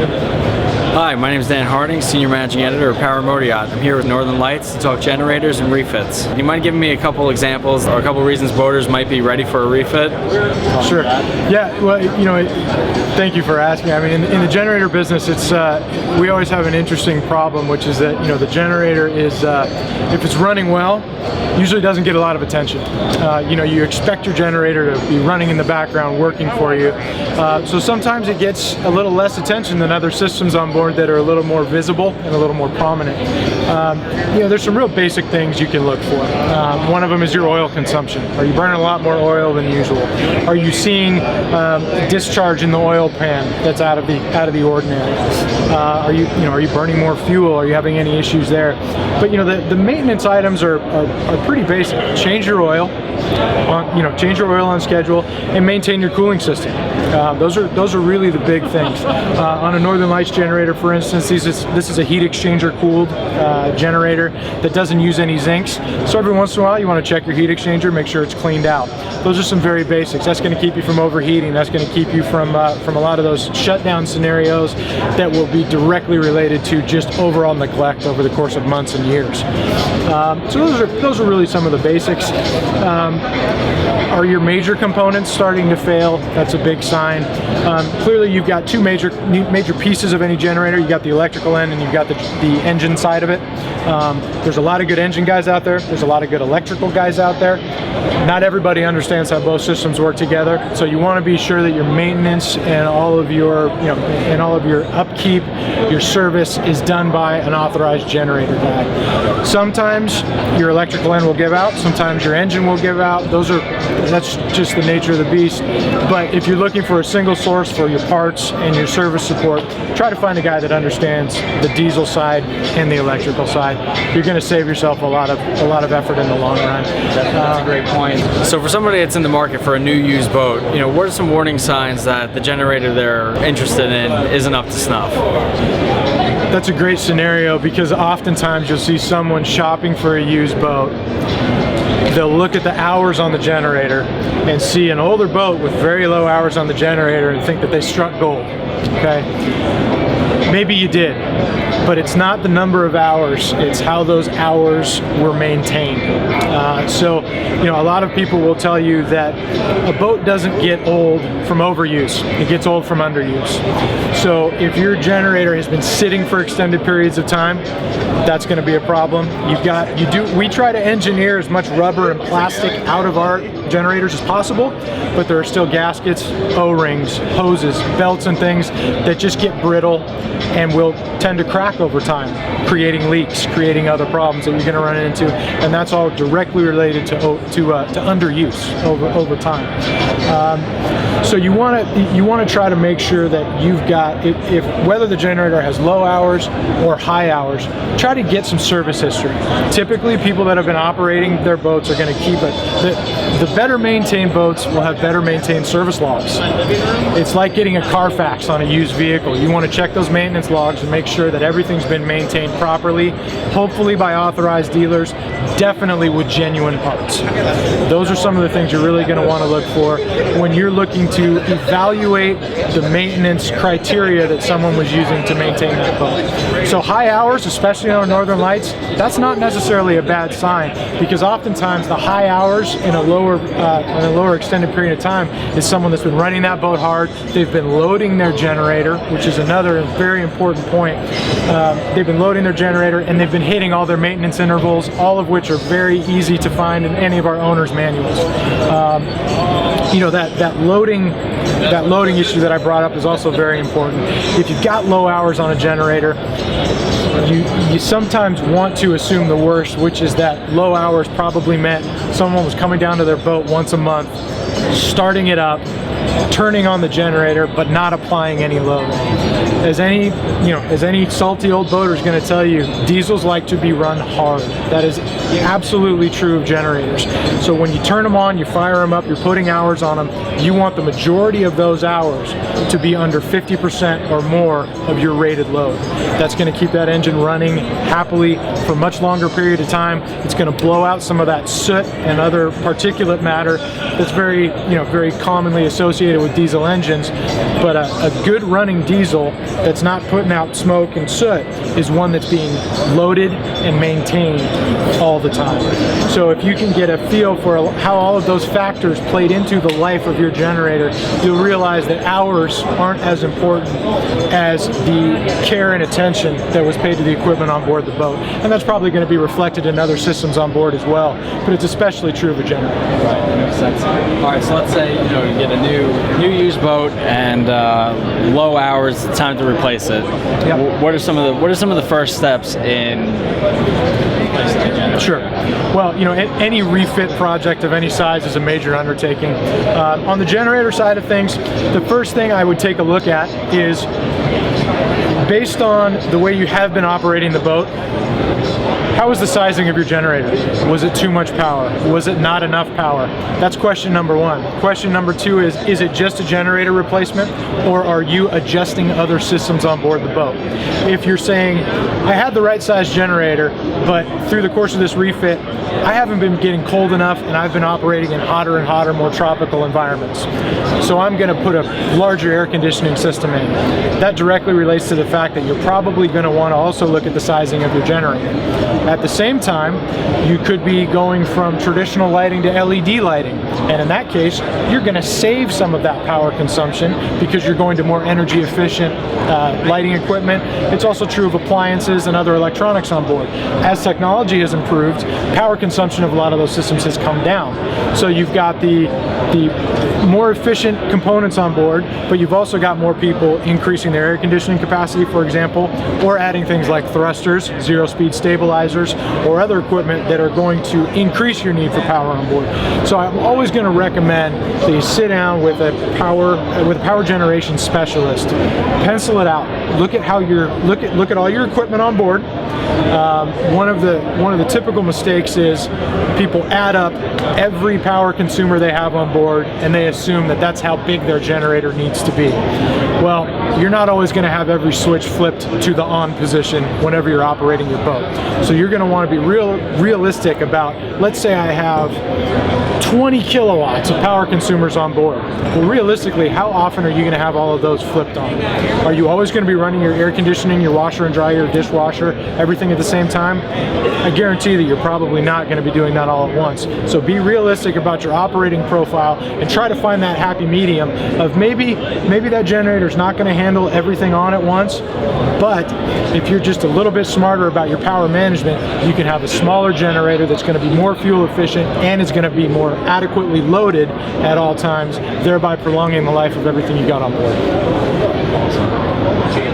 Hi, my name is Dan Harding, Senior Managing Editor of Power Motor Yacht. I'm here with Northern Lights to talk generators and refits. Do you mind giving me a couple examples or a couple reasons boaters might be ready for a refit? Sure. Yeah, well, thank you for asking. I mean, in the generator business, we always have an interesting problem, which is that, the generator is, if it's running well, usually doesn't get a lot of attention. You expect your generator to be running in the background, working for you. So sometimes it gets a little less attention than other systems on board that are a little more visible and a little more prominent. There's some real basic things you can look for. One of them is your oil consumption. Are you burning a lot more oil than usual? Are you seeing discharge in the oil pan that's out of the ordinary? Are you burning more fuel? Are you having any issues there? But the maintenance items are pretty basic. Change your oil. Change your oil on schedule and maintain your cooling system. Those are really the big things. On a Northern Lights generator, for instance, this is a heat exchanger cooled generator that doesn't use any zincs. So every once in a while, you want to check your heat exchanger, make sure it's cleaned out. Those are some very basics. That's going to keep you from overheating. That's going to keep you from a lot of those shutdown scenarios that will be directly related to just overall neglect over the course of months and years. So those are really some of the basics. Are your major components starting to fail? That's a big sign. Clearly, you've got two major pieces of any generator. You've got the electrical end and you've got the engine side of it. There's a lot of good engine guys out there. There's a lot of good electrical guys out there. Not everybody understands how both systems work together. So you want to be sure that your maintenance and all of your upkeep, your service is done by an authorized generator guy. Sometimes your electrical end will give out. Sometimes your engine will give out. That's just the nature of the beast. But if you're looking for a single source for your parts and your service support, try to find a guy that understands the diesel side and the electrical side. You're going to save yourself a lot of effort in the long run. That's a great point. So for somebody that's in the market for a new used boat, what are some warning signs that the generator they're interested in isn't up to snuff? That's a great scenario because oftentimes you'll see someone shopping for a used boat. They'll look at the hours on the generator and see an older boat with very low hours on the generator and think that they struck gold. Okay? Maybe you did, but it's not the number of hours, it's how those hours were maintained. A lot of people will tell you that a boat doesn't get old from overuse, it gets old from underuse. So if your generator has been sitting for extended periods of time, that's going to be a problem. We try to engineer as much rubber and plastic out of our generators as possible, but there are still gaskets, O-rings, hoses, belts and things that just get brittle and will tend to crack over time, creating leaks, creating other problems that you're going to run into, and that's all directly related to underuse over time. So you want to try to make sure that you've got, if whether the generator has low hours or high hours, try to get some service history. Typically, people that have been operating their boats are going to keep it. The better maintained boats will have better maintained service logs. It's like getting a Carfax on a used vehicle. You want to check those maintenance logs and make sure that everything's been maintained properly, hopefully by authorized dealers, definitely with genuine parts. Those are some of the things you're really going to want to look for when you're looking to evaluate the maintenance criteria that someone was using to maintain that boat. So high hours, especially on Northern Lights, that's not necessarily a bad sign, because oftentimes the high hours in a lower extended period of time is someone that's been running that boat hard. They've been loading their generator, which is another very important point. They've been loading their generator and they've been hitting all their maintenance intervals, all of which are very easy to find in any of our owner's manuals. That loading issue that I brought up is also very important. If you've got low hours on a generator, you sometimes want to assume the worst, which is that low hours probably meant someone was coming down to their boat once a month, starting it up, turning on the generator, but not applying any load. As any salty old boater is going to tell you, diesels like to be run hard. That is absolutely true of generators. So when you turn them on, you fire them up, you're putting hours on them, you want the majority of those hours to be under 50% or more of your rated load. That's going to keep that engine running happily for a much longer period of time. It's going to blow out some of that soot and other particulate matter that's very commonly associated associated with diesel engines, but a good running diesel that's not putting out smoke and soot is one that's being loaded and maintained all the time. So if you can get a feel for how all of those factors played into the life of your generator, you'll realize that hours aren't as important as the care and attention that was paid to the equipment on board the boat. And that's probably going to be reflected in other systems on board as well, but it's especially true of a generator. Right, that makes sense. All right, so let's say you get a new used boat and low hours, time to replace it. Yep. What are some of the first steps in replacing a generator? Sure. Well, any refit project of any size is a major undertaking. On the generator side of things, the first thing I would take a look at is, based on the way you have been operating the boat, how was the sizing of your generator? Was it too much power? Was it not enough power? That's question number one. Question number two is it just a generator replacement, or are you adjusting other systems on board the boat? If you're saying, I had the right size generator, but through the course of this refit, I haven't been getting cold enough and I've been operating in hotter and hotter, more tropical environments. So I'm going to put a larger air conditioning system in. That directly relates to the fact that you're probably going to want to also look at the sizing of your generator. At the same time, you could be going from traditional lighting to LED lighting. And in that case, you're going to save some of that power consumption because you're going to more energy efficient lighting equipment. It's also true of appliances and other electronics on board. As technology has improved, power consumption of a lot of those systems has come down. So you've got the more efficient components on board, but you've also got more people increasing their air conditioning capacity, for example, or adding things like thrusters, zero-speed stabilizers, or other equipment that are going to increase your need for power on board. So I'm always going to recommend that you sit down with a power generation specialist, pencil it out, look at look at all your equipment on board. One of the typical mistakes is people add up every power consumer they have on board and they assume that that's how big their generator needs to be. Well, you're not always going to have every switch flipped to the on position whenever you're operating your boat. So you're going to want to be realistic about, let's say I have 20 kilowatts of power consumers on board. Well, realistically, how often are you going to have all of those flipped on? Are you always going to be running your air conditioning, your washer and dryer, your dishwasher, everything at the same time? I guarantee that you're probably not going to be doing that all at once. So be realistic about your operating profile and try to find that happy medium of maybe that generator's not going to handle everything on at once, but if you're just a little bit smarter about your power management, you can have a smaller generator that's going to be more fuel efficient and is going to be more adequately loaded at all times, thereby prolonging the life of everything you got on board. Awesome.